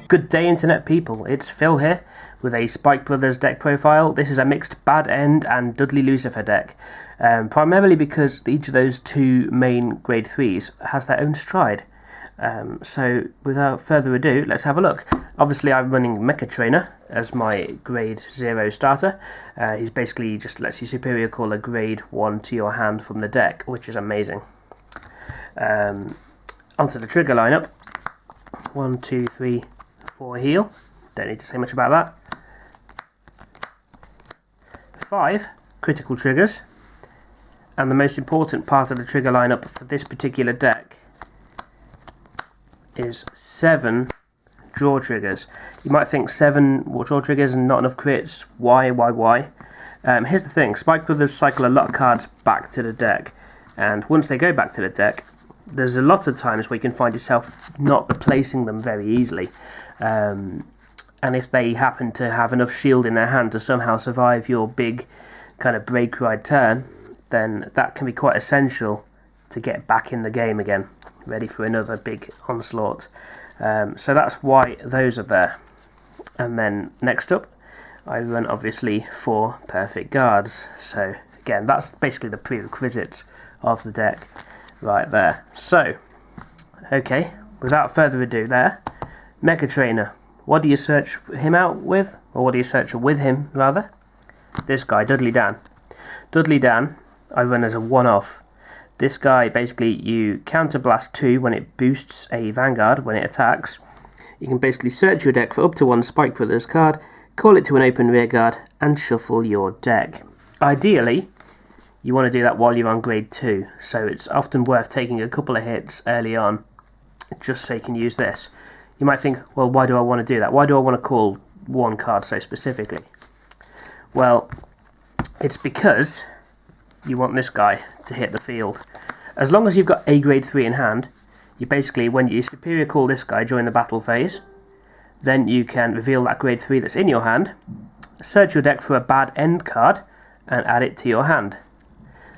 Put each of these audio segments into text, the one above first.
Good day internet people, it's Phil here with a Spike Brothers deck profile. This is a mixed Bad End and Dudley Lucifer deck, primarily because each of those two main grade 3s has their own stride. So without further ado, let's have a look. Obviously I'm running Mecha Trainer as my grade 0 starter. He's basically just lets you superior call a grade 1 to your hand from the deck, which is amazing. Onto the trigger lineup. 1, 2, 3, 4 heal. Don't need to say much about that. 5 critical triggers. And the most important part of the trigger lineup for this particular deck is 7 draw triggers. You might think 7 draw triggers and not enough crits. Why? Here's the thing. Spike Brothers cycle a lot of cards back to the deck. And once they go back to the deck, there's a lot of times where you can find yourself not replacing them very easily. And if they happen to have enough shield in their hand to somehow survive your big kind of break ride turn, then that can be quite essential to get back in the game again, ready for another big onslaught. So that's why those are there. And then next up, I run obviously 4 perfect guards. So again, that's basically the prerequisites of the deck right there. So, okay, without further ado there, Mecha Trainer. What do you search him out with? Or what do you search with him, rather? This guy, Dudley Dan. Dudley Dan, I run as a one-off. This guy, basically, you counterblast 2 when it boosts a Vanguard, when it attacks. You can basically search your deck for up to 1 Spike Brothers card, call it to an open rearguard, and shuffle your deck. Ideally, you want to do that while you're on grade 2, so it's often worth taking a couple of hits early on, just so you can use this. You might think, well, why do I want to do that? Why do I want to call one card so specifically? Well, it's because you want this guy to hit the field. As long as you've got a grade 3 in hand, you basically, when you superior call this guy during the battle phase, then you can reveal that grade 3 that's in your hand, search your deck for a Bad End card, and add it to your hand.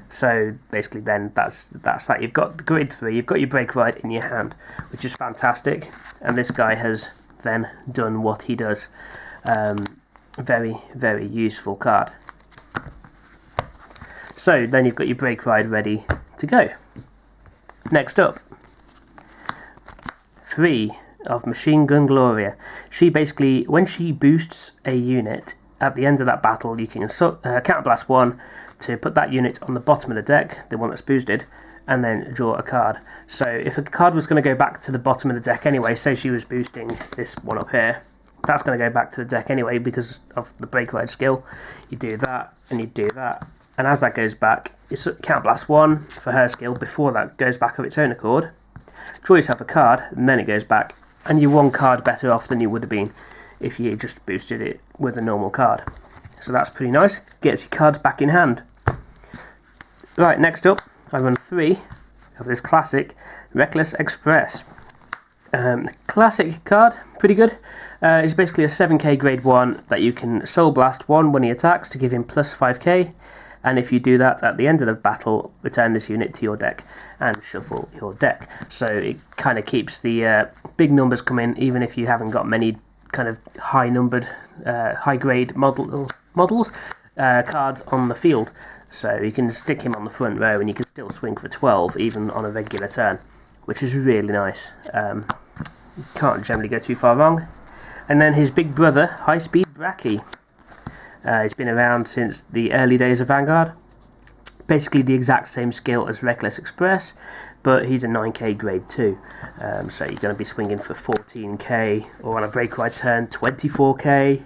So basically then that's that. You've got the grade 3, you've got your break ride in your hand, which is fantastic. And this guy has then done what he does. Very, very useful card. So then you've got your break ride ready to go. Next up, 3 of Machine Gun Gloria. She basically, when she boosts a unit, at the end of that battle you can counterblast 1 to put that unit on the bottom of the deck, the one that's boosted, and then draw a card. So if a card was going to go back to the bottom of the deck anyway, say she was boosting this one up here, that's going to go back to the deck anyway because of the break ride skill. You do that, and you do that, and as that goes back, you counterblast 1 for her skill before that goes back of its own accord, draw yourself a card, and then it goes back, and you're 1 card better off than you would have been if you just boosted it with a normal card. So that's pretty nice, gets your cards back in hand. Right, next up, I run 3 of this classic Reckless Express. Classic card, pretty good. It's basically a 7k grade 1 that you can Soul Blast 1 when he attacks to give him plus 5k. And if you do that at the end of the battle, return this unit to your deck and shuffle your deck. So it kind of keeps the big numbers coming, even if you haven't got many kind of high-numbered, high-grade models, cards on the field. So you can stick him on the front row and you can still swing for 12 even on a regular turn, which is really nice. Can't generally go too far wrong. And then his big brother, High Speed Bracky. He's been around since the early days of Vanguard. Basically the exact same skill as Reckless Express, but he's a 9k grade 2. So you're going to be swinging for 14k, or on a break ride turn, 24k.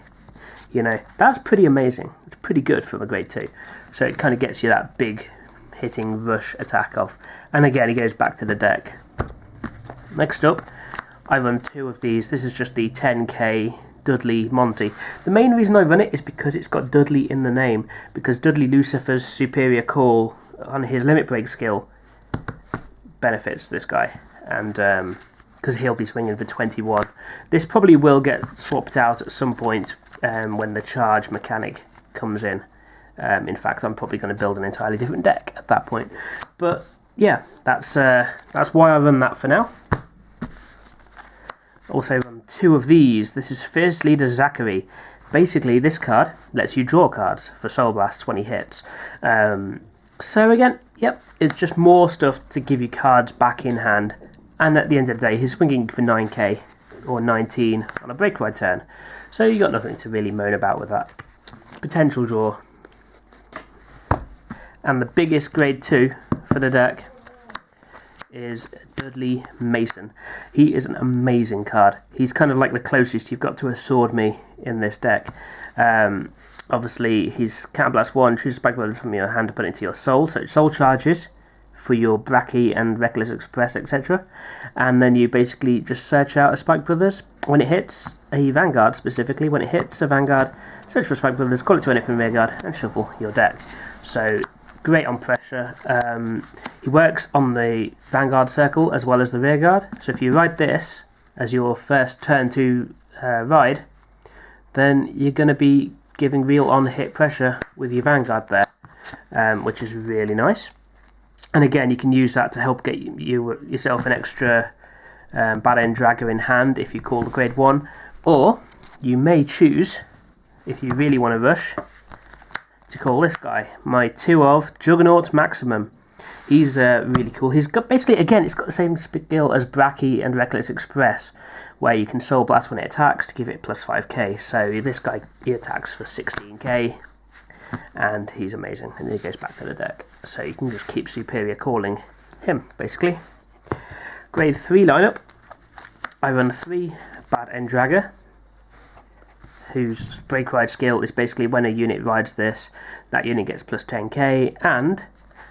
You know, that's pretty amazing. It's pretty good from a grade 2. So it kind of gets you that big hitting rush attack off. And again, he goes back to the deck. Next up, I run 2 of these. This is just the 10k Dudley Monty. The main reason I run it is because it's got Dudley in the name. Because Dudley Lucifer's superior call on his limit break skill benefits this guy. And because he'll be swinging for 21. This probably will get swapped out at some point when the charge mechanic comes in. In fact, I'm probably going to build an entirely different deck at that point. But yeah, that's why I run that for now. Also run 2 of these. This is Fierce Leader Zachary. Basically, this card lets you draw cards for Soul Blasts when he hits. So again, yep, it's just more stuff to give you cards back in hand. And at the end of the day, he's swinging for 9k or 19 on a break ride turn. So you got nothing to really moan about with that. Potential draw. And the biggest grade 2 for the deck is Dudley Mason. He is an amazing card. He's kind of like the closest you've got to a Sword Me in this deck. Obviously, he's Counterblast 1, choose Spike Brothers from your hand to put it into your soul. So soul charges for your Bracky and Reckless Express, etc. And then you basically just search out a Spike Brothers. When it hits a Vanguard specifically, when it hits a Vanguard, search for Spike Brothers, call it to an open rearguard, and shuffle your deck. So great on pressure. He works on the Vanguard circle as well as the rearguard. So if you ride this as your first turn to ride, then you're going to be giving real on-hit pressure with your Vanguard there, which is really nice. And again, you can use that to help get yourself an extra bad end dragger in hand if you call the grade 1. Or you may choose, if you really want to rush, to call this guy, my 2 of Juggernaut Maximum. He's really cool. He's got basically, again, it's got the same skill as Bracky and Reckless Express, where you can Soul Blast when it attacks to give it plus 5k. So this guy, he attacks for 16k, and he's amazing. And then he goes back to the deck. So you can just keep Superior calling him, basically. Grade 3 lineup. I run 3 Bad End Dragger, whose break ride skill is basically when a unit rides this, that unit gets plus 10k, and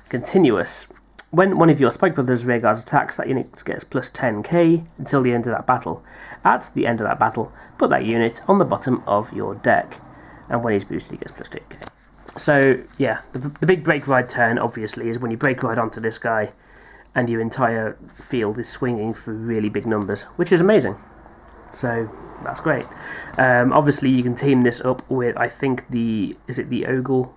continuous. When one of your Spike Brothers rearguards attacks, that unit gets plus 10k until the end of that battle. At the end of that battle, put that unit on the bottom of your deck, and when he's boosted, he gets plus 2k. So yeah, the big break ride turn obviously is when you break ride onto this guy, and your entire field is swinging for really big numbers, which is amazing. So that's great. Obviously, you can team this up with, I think, the Ogle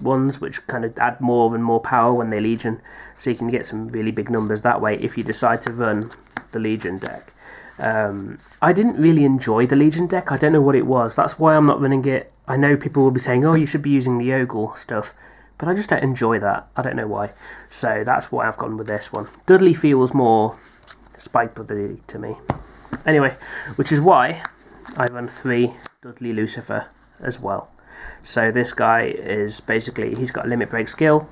ones, which kind of add more and more power when they Legion, so you can get some really big numbers that way if you decide to run the Legion deck. I didn't really enjoy the Legion deck. I don't know what it was. That's why I'm not running it. I know people will be saying, oh, you should be using the Ogle stuff, but I just don't enjoy that. I don't know why. So that's why I've gone with this one. Dudley feels more Spike Brotherly to me. Anyway, which is why I run 3 Dudley Lucifer as well. So this guy is basically, he's got a limit break skill.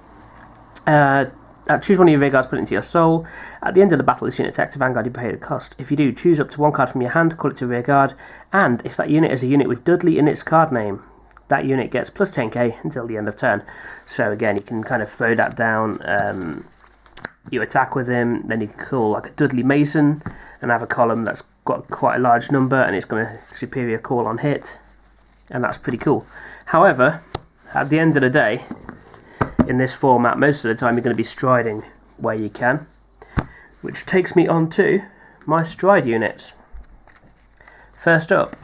Choose one of your rearguards, put it into your soul. At the end of the battle, this unit attacks a Vanguard, you pay the cost. If you do, choose up to 1 card from your hand, call it to rearguard, and if that unit is a unit with Dudley in its card name, that unit gets plus 10k until the end of turn. So again, you can kind of throw that down. You attack with him, then you can call like a Dudley Mason and have a column that's got quite a large number, and it's going to Superior call on hit, and that's pretty cool. However, at the end of the day, in this format, most of the time you're going to be striding where you can, which takes me on to my stride units. First up,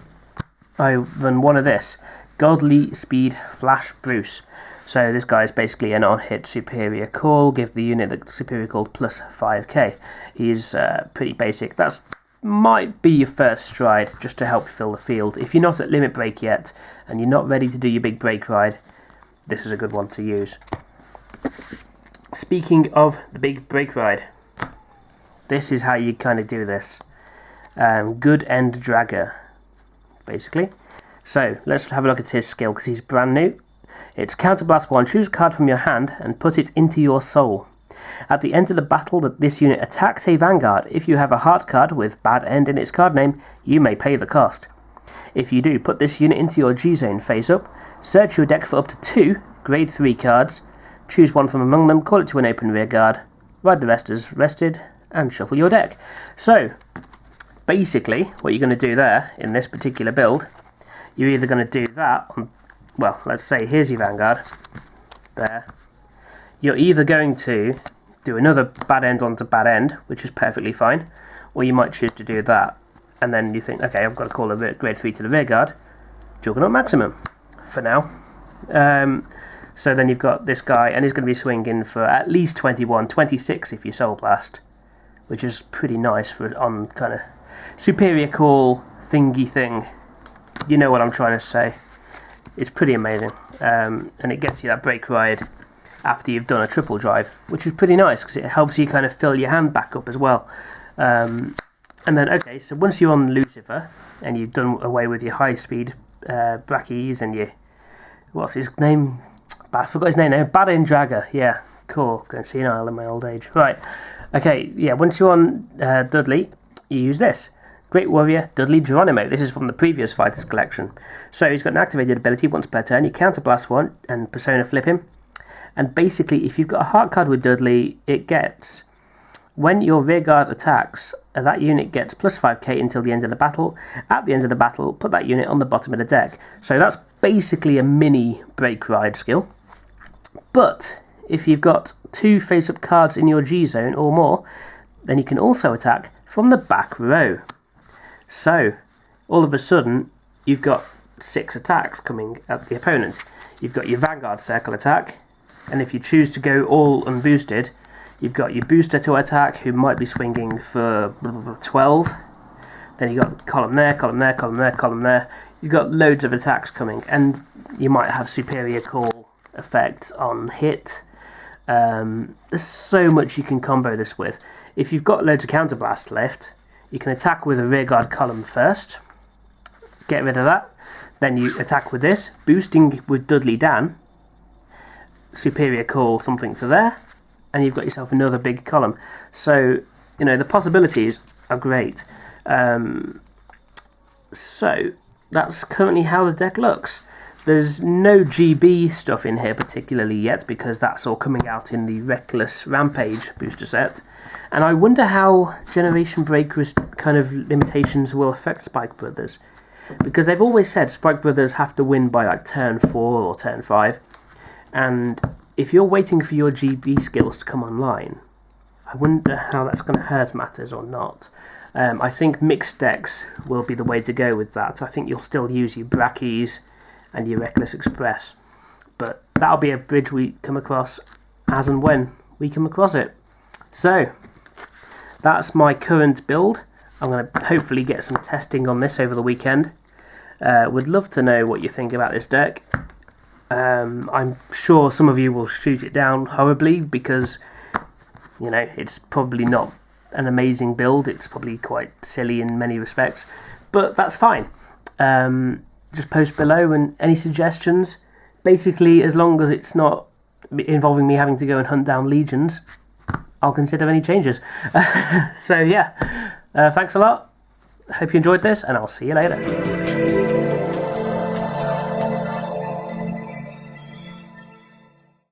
I run one of this, Godly Speed Flash Bruce. So this guy is basically an on-hit Superior call, give the unit the Superior call plus 5k. He's pretty basic. That's might be your first stride, just to help you fill the field. If you're not at limit break yet, and you're not ready to do your big break ride, this is a good one to use. Speaking of the big break ride, this is how you kind of do this. Good End Dragger, basically. So let's have a look at his skill, because he's brand new. It's Counterblast 1, choose a card from your hand and put it into your soul. At the end of the battle that this unit attacks a Vanguard, if you have a heart card with Bad End in its card name, you may pay the cost. If you do, put this unit into your G-Zone face up, search your deck for up to 2 grade 3 cards, choose one from among them, call it to an open rearguard, ride the rest as rested, and shuffle your deck. So, basically, what you're going to do there, in this particular build, you're either going to do that on, well, let's say here's your Vanguard, there. You're either going to do another Bad End onto Bad End, which is perfectly fine, or you might choose to do that, and then you think, okay, I've got to call a grade 3 to the rearguard, Juggernaut Maximum, for now. So then you've got this guy, and he's going to be swinging for at least 21, 26 if you Soul Blast, which is pretty nice for on kind of superior call thingy thing. You know what I'm trying to say. It's pretty amazing. And it gets you that brake ride after you've done a triple drive, which is pretty nice because it helps you kind of fill your hand back up as well. And then, okay, so once you're on Lucifer and you've done away with your high speed brackies and your, what's his name? I forgot his name now. Badin Dragger. Yeah, cool. Going senile in my old age. Right. Okay, yeah, once you're on Dudley, you use this. Great Warrior, Dudley Geronimo. This is from the previous Fighters collection. So he's got an activated ability once per turn. You counterblast one and persona flip him. And basically, if you've got a heart card with Dudley, it gets, when your rearguard attacks, that unit gets plus 5k until the end of the battle. At the end of the battle, put that unit on the bottom of the deck. So that's basically a mini brake ride skill. But if you've got 2 face-up cards in your G zone or more, then you can also attack from the back row. So, all of a sudden, you've got 6 attacks coming at the opponent. You've got your Vanguard circle attack, and if you choose to go all unboosted, you've got your booster to attack, who might be swinging for 12. Then you've got column there, column there, column there, column there. You've got loads of attacks coming, and you might have superior call effects on hit. There's so much you can combo this with. If you've got loads of counterblast left, you can attack with a rearguard column first, get rid of that, then you attack with this, boosting with Dudley Dan, superior call something to there, and you've got yourself another big column. So, you know, the possibilities are great. So, that's currently how the deck looks. There's no GB stuff in here particularly yet, because that's all coming out in the Reckless Rampage booster set. And I wonder how Generation Breaker's kind of limitations will affect Spike Brothers. Because they've always said Spike Brothers have to win by like turn 4 or turn 5. And if you're waiting for your GB skills to come online, I wonder how that's going to hurt matters or not. I think mixed decks will be the way to go with that. I think you'll still use your Brackies and your Reckless Express. But that'll be a bridge we come across as and when we come across it. So, that's my current build. I'm going to hopefully get some testing on this over the weekend. Would love to know what you think about this deck. I'm sure some of you will shoot it down horribly because, you know, it's probably not an amazing build. It's probably quite silly in many respects, but that's fine. Just post below and any suggestions. Basically, as long as it's not involving me having to go and hunt down legions, I'll consider any changes. So yeah, thanks a lot. Hope you enjoyed this, and I'll see you later.